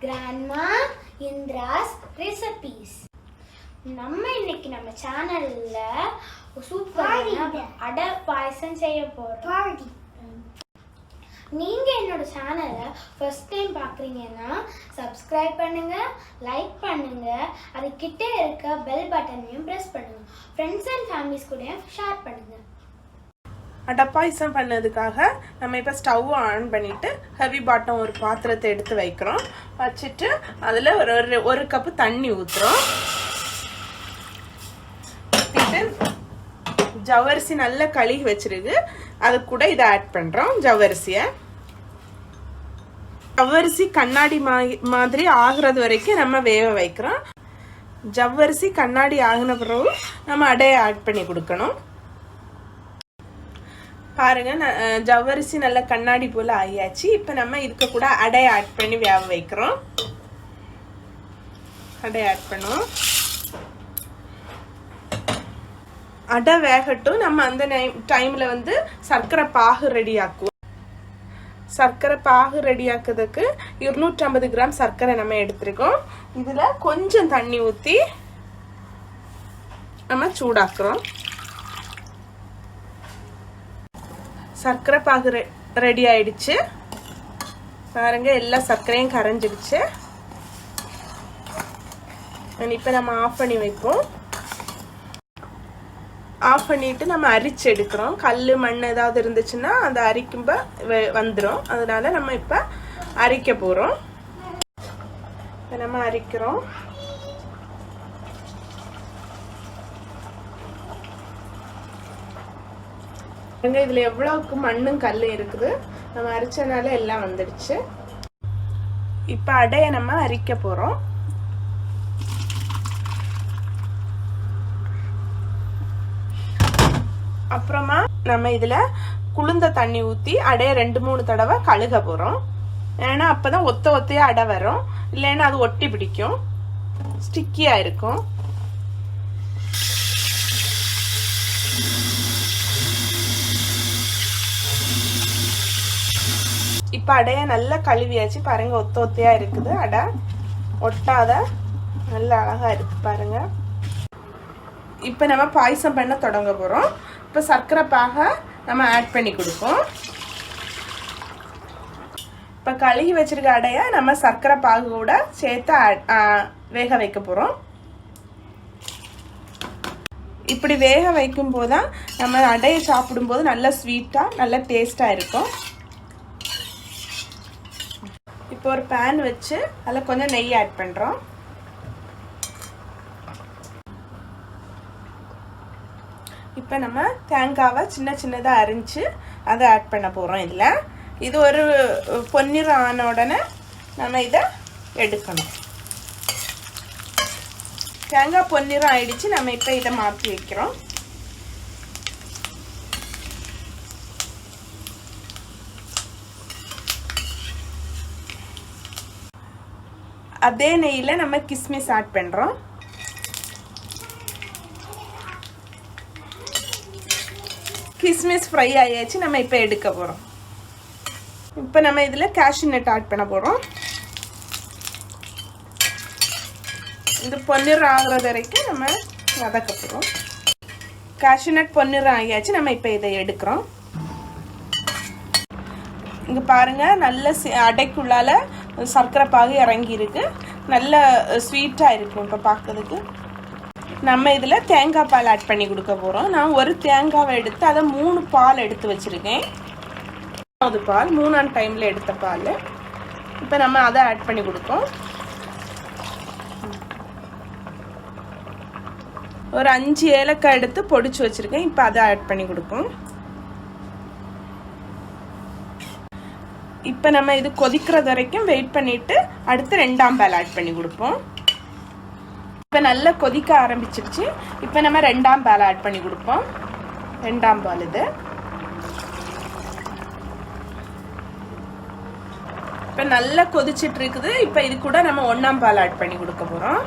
Grandma Indra's recipes. நம்ம இன்னைக்கு நம்ம சேனல்ல சூப்பரான அடை பாயசம் செய்ய போறோம். நீங்க என்னோட சேனலை ஃபர்ஸ்ட் டைம் பார்க்குறீங்கன்னா சப்ஸ்கிரைப் பண்ணுங்க, லைக் பண்ணுங்க, அது கிட்ட இருக்க பெல் பட்டனையும் பிரஸ் பண்ணுங்க. ஃப்ரெண்ட்ஸ் அண்ட் ஃபேமிலிஸ் கூட ஷேர் பண்ணுங்க. அடை பாயசம் பண்ணதுக்காக நம்ம இப்போ ஸ்டவ் ஆன் பண்ணிவிட்டு ஹெவி பாட்டம் ஒரு பாத்திரத்தை எடுத்து வைக்கிறோம். வச்சுட்டு அதில் ஒரு கப்பு தண்ணி ஊற்றுறோம். ஊற்றிட்டு ஜவ்வரிசி நல்லா கழுகி வச்சிருக்கு, அது கூட இதை ஆட் பண்ணுறோம். ஜவ்வரிசி கண்ணாடி மாதிரி ஆகுறது வரைக்கும் நம்ம வேக வைக்கிறோம். ஜவ்வரிசி கண்ணாடி ஆகின பிறகு நம்ம அடையை ஆட் பண்ணி கொடுக்கணும். பாருங்க, ஜவ்வரிசி நல்ல கண்ணாடி போல ஆகியாச்சு. இப்போ நம்ம இதுக்கு கூட அடையை ஆட் பண்ணி வேக வைக்கிறோம். அடை ஆட் பண்ணுவோம். அடை வேகட்டும். நம்ம அந்த டைம்ல வந்து சர்க்கரை பாகு ரெடி ஆக்குவோம். சர்க்கரை பாகு ரெடி ஆக்குறதுக்கு 250 கிராம் சர்க்கரை நம்ம எடுத்துருக்கோம். இதுல கொஞ்சம் தண்ணி ஊற்றி நம்ம சூடாக்குறோம். சர்க்கரை பாகு ரெடி ஆயிடுச்சு. பாருங்க, எல்லா சர்க்கரையும் கரைஞ்சிடுச்சு. இப்போ நம்ம ஆஃப் பண்ணி வைப்போம். ஆஃப் பண்ணிட்டு நம்ம அரிச்சு எடுக்கிறோம். கல் மண் ஏதாவது இருந்துச்சுன்னா அந்த அரிக்கும்ப வந்துடும். அதனால நம்ம இப்போ அரிக்க போகிறோம். இப்போ நம்ம அரிக்கிறோம். இதுல எவ்வளவுக்கு மண்ணும் கல்லும் இருக்குது. நம்ம அரிச்சனால எல்லாம் வந்துடுச்சு. இப்ப அடைய நம்ம அரிக்க போறோம். அப்புறமா நம்ம இதுல குளிர்ந்த தண்ணி ஊத்தி அடைய 2-3 தடவை கழுக போறோம். ஏன்னா அப்பதான் ஒத்தையா அடை வரும். இல்லைன்னா அது ஒட்டி பிடிக்கும், ஸ்டிக்கியா இருக்கும். இப்போ அடைய நல்லா கழுவியாச்சு. பாருங்க, ஒத்தையா இருக்குது. அடை ஒட்டாத நல்ல அழகா இருக்கு. பாருங்க, இப்போ நம்ம பாயசம் பண்ண தொடங்க போறோம். இப்போ சர்க்கரை பாகை நம்ம ஆட் பண்ணி கொடுப்போம். இப்போ கழுவி வச்சிருக்க அடைய நம்ம சர்க்கரை பாகு கூட சேர்த்து வேக வைக்க போறோம். இப்படி வேக வைக்கும் போதுதான் நம்ம அடையை சாப்பிடும்போது நல்லா ஸ்வீட்டா நல்ல டேஸ்டா இருக்கும். இப்போ ஒரு பேன் வச்சு அதில் கொஞ்சம் நெய் ஆட் பண்ணுறோம். இப்போ நம்ம தேங்காவை சின்னதாக அரிஞ்சு அதை ஆட் பண்ண போகிறோம். இதில் இது ஒரு பொன்னிறம் ஆன உடனே நம்ம இதை எடுக்கணும். தேங்காய் பொன்னிறம் ஆயிடுச்சு. நம்ம இப்போ இதை மாற்றி வைக்கிறோம். அதே நெய்யில நம்ம கிஸ்மிஸ் ஆட் பண்றோம். கிஸ்மிஸ் ஃப்ரை ஆயாச்சு. நம்ம இப்போ எடுக்க போறோம். இப்போ நம்ம இதுல கேஷ்யூ நட் ஆட் பண்ண போறோம். இது பொன்னிறம் ஆகுறது வரைக்கும் நம்ம வதக்க போறோம். கேஷ்யூ நட் பொன்னிறம் ஆயாச்சு. நம்ம இப்போ இதை எடுக்கிறோம். இங்க பாருங்க, நல்ல அடைக்குள்ளால சர்க்கரை பாகு இறங்கி இருக்கு. நல்ல ஸ்வீட்டா இருக்கும். இப்போ பார்க்கறதுக்கு நம்ம இதுல தேங்காய் பால் ஆட் பண்ணி கொடுக்க போறோம். நான் ஒரு தேங்காவை எடுத்து அதை 3 பால் எடுத்து வச்சிருக்கேன். 3வது பால் 3ஆம் டைம்ல எடுத்த பால். இப்போ நம்ம அதை ஆட் பண்ணி கொடுப்போம். ஒரு 5 ஏலக்காய் எடுத்து பொடிச்சு வச்சிருக்கேன். இப்போ அதை ஆட் பண்ணி கொடுப்போம். இப்போ நம்ம இது கொதிக்கிறது வரைக்கும் வெயிட் பண்ணிட்டு அடுத்து 2ஆம் பால் ஆட் பண்ணி கொடுப்போம். இப்போ நல்லா கொதிக்க ஆரம்பிச்சிருச்சு. இப்போ நம்ம 2ஆம் பால் ஆட் பண்ணி கொடுப்போம். 2ஆம் பால் இது. இப்போ நல்லா கொதிச்சிட்டு இருக்குது. இப்போ இது கூட நம்ம 1ஆம் பால் ஆட் பண்ணி கொடுக்க போறோம்.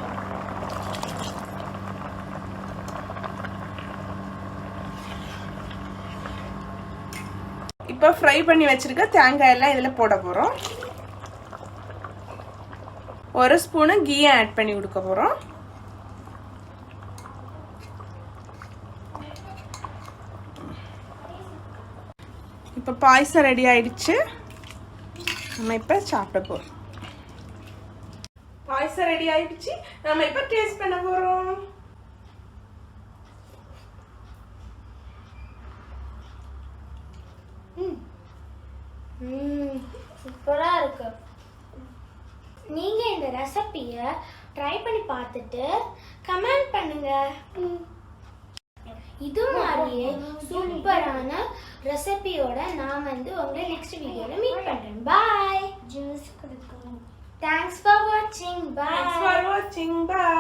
இப்போ ஃப்ரை பண்ணி வச்சிருக்க தேங்காய் எல்லாம் இதில் போட போகிறோம். 1 ஸ்பூன் கீ ஆட் பண்ணி கொடுக்க போறோம். இப்போ பாயசம் ரெடி ஆயிடுச்சு. நம்ம இப்போ சாப்பிட போறோம். பாயசம் ரெடி ஆயிடுச்சு. நம்ம இப்போ டேஸ்ட் பண்ண போறோம். சூப்பரா இருக்கு. நீங்க இந்த ரெசிபியை ட்ரை பண்ணி பார்த்துட்டு கமெண்ட் பண்ணுங்க. இது மாதிரியே சூப்பரான ரெசிபியோட நான் உங்களை நெக்ஸ்ட் வீடியோல மீட் பண்றேன். பாய். ஜூஸ் குடிக்கணும். Thanks for watching. Bye. Thanks for watching. Bye.